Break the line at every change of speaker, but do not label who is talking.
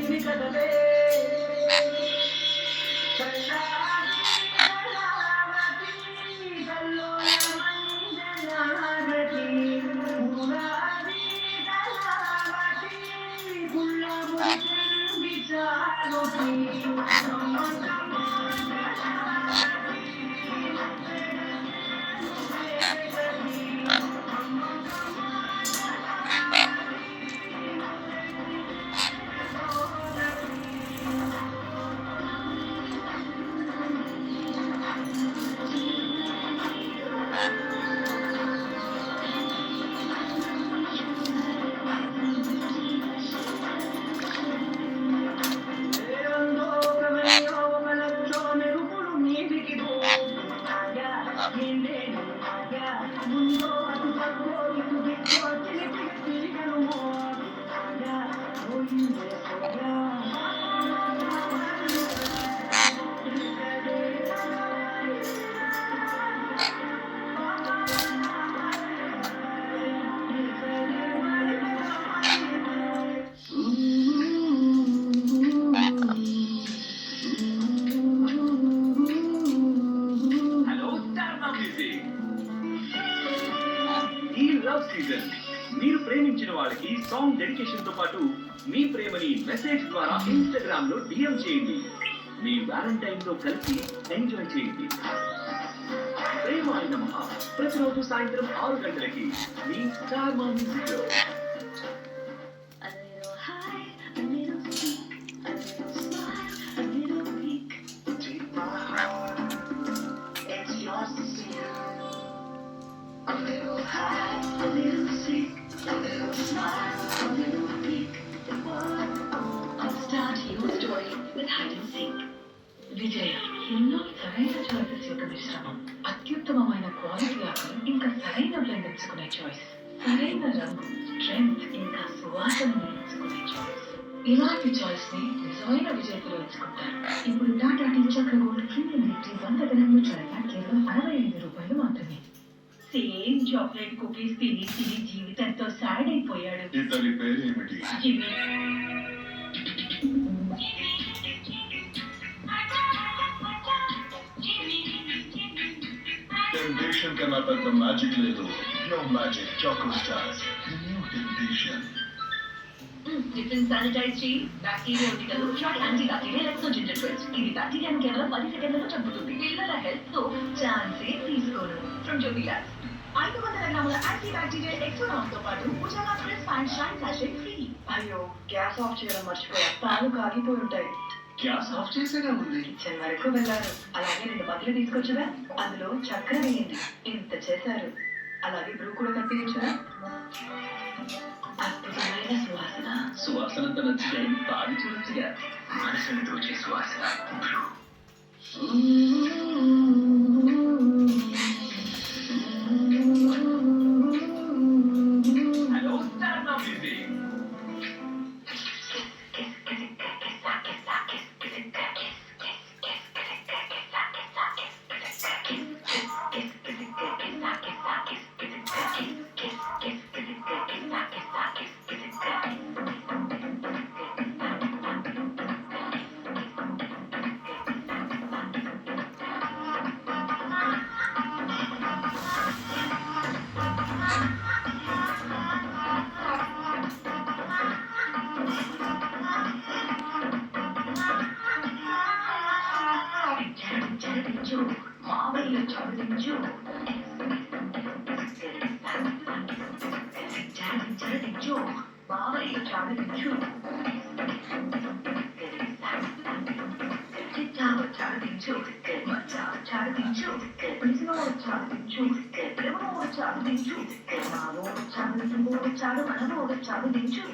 చిలిపి కథలే కళ్ళాడి కళావతి కల్లోలమంజనాగతి మురారి కళావతి గుళ్ళముడి చెంబిచారుతి మీరు ప్రేమించిన వాళ్ళకి సాంగ్ డెడికేషన్ తో పాటు మీ ప్రేమని మెసేజ్ ద్వారా ఇన్స్టాగ్రామ్ లో డిఎం చేయండి. మీ వ్యాలంటైన్ తో కలిసి ఎంజాయ్ చేయండి. ప్రేమ అయిన మహా ప్రతిరోజు సాయంత్రం 6 గంటలకి మీ స్టార్ మా మ్యూజిక్ లో. A little high, a little sick, a little smile, a little peek. Start your story with hide and seek. విజయ ఎన్నో సరైన చాయిసెస్ యొక్క మిశ్రమం. అత్యుత్తమమైన క్వాలిటీ ఆకు ఇంకా సరైన బ్లెండ్ ఎంచుకునే చాయిస్. సరైన రంగు, స్ట్రెంగ్త్ ఇంకా సువాసనని ఎంచుకునే చాయిస్. ఇలాంటి చాయిస్ ని నిజమైన విజేతలు ఎంచుకుంటారు. ఇప్పుడు టాటా టీ చక్ర గోల్డ్ ప్రీమియం లిఫ్టీ 100 గ్రాముల చాయ్ కేవలం 65 రూపాయలు మాత్రమే. సేమ్ చాక్లెట్ కుకీస్ తిని తిని జీవితంతో సాడ్ అయిపోయాడు.
ఇతని పేరేమిటి?
జిమ్మి.
టెంప్టేషన్ కన్నా పెద్ద మ్యాజిక్ లేదు. No magic, choco stars new temptation.
Different sanitize చేయి. బ్యాక్టీరియా ఉండిగలు షార్ట్ anti bacterial Exo ginger twist. ఇది బ్యాక్టీరియాను కేవలం 10 సెకండ్లలో చంపుతుంది. పిల్లల హెల్త్ తో ఛాన్సే తీసుకోరు. ఫ్రమ్ జోబీ ల్యాబ్స్ 500 గ్రాముల యాంటీ బ్యాక్టీరియల్ ఎక్సోనామ్ తో పాటు Ujala crisp and shine sachet free. అయ్యో, గ్యాస్ ఆఫ్ చేయడం మర్చిపోయా. పాలు కాగిపోయి ఉంటాయి.
గ్యాస్ ఆఫ్ చేసేగా ఉంది.
కిచెన్ వరకు వెళ్ళారు. అలాగే 2 బదులు తీసుకొచ్చుగా. అందులో చక్కెర వేయండి. ఇంత చేశారు. అలాగే బ్రూ కూడా కప్పించరా. అద్భుతమైన సువాసన.
సువాసనంత నచ్చితే తాగి చూడొచ్చుగా. మనసుని దోచే సువాసన బ్రూ. మావయ్య చదివించు. చదివించు మావయ్య చదివించు. చిట్టావ చదివించు. మచ్చావ చదివించు. పిలిచినోడు చదివించు. ప్రేమనోడు చదివించు. మానోడు చదివించు. మనోడు చదివించు.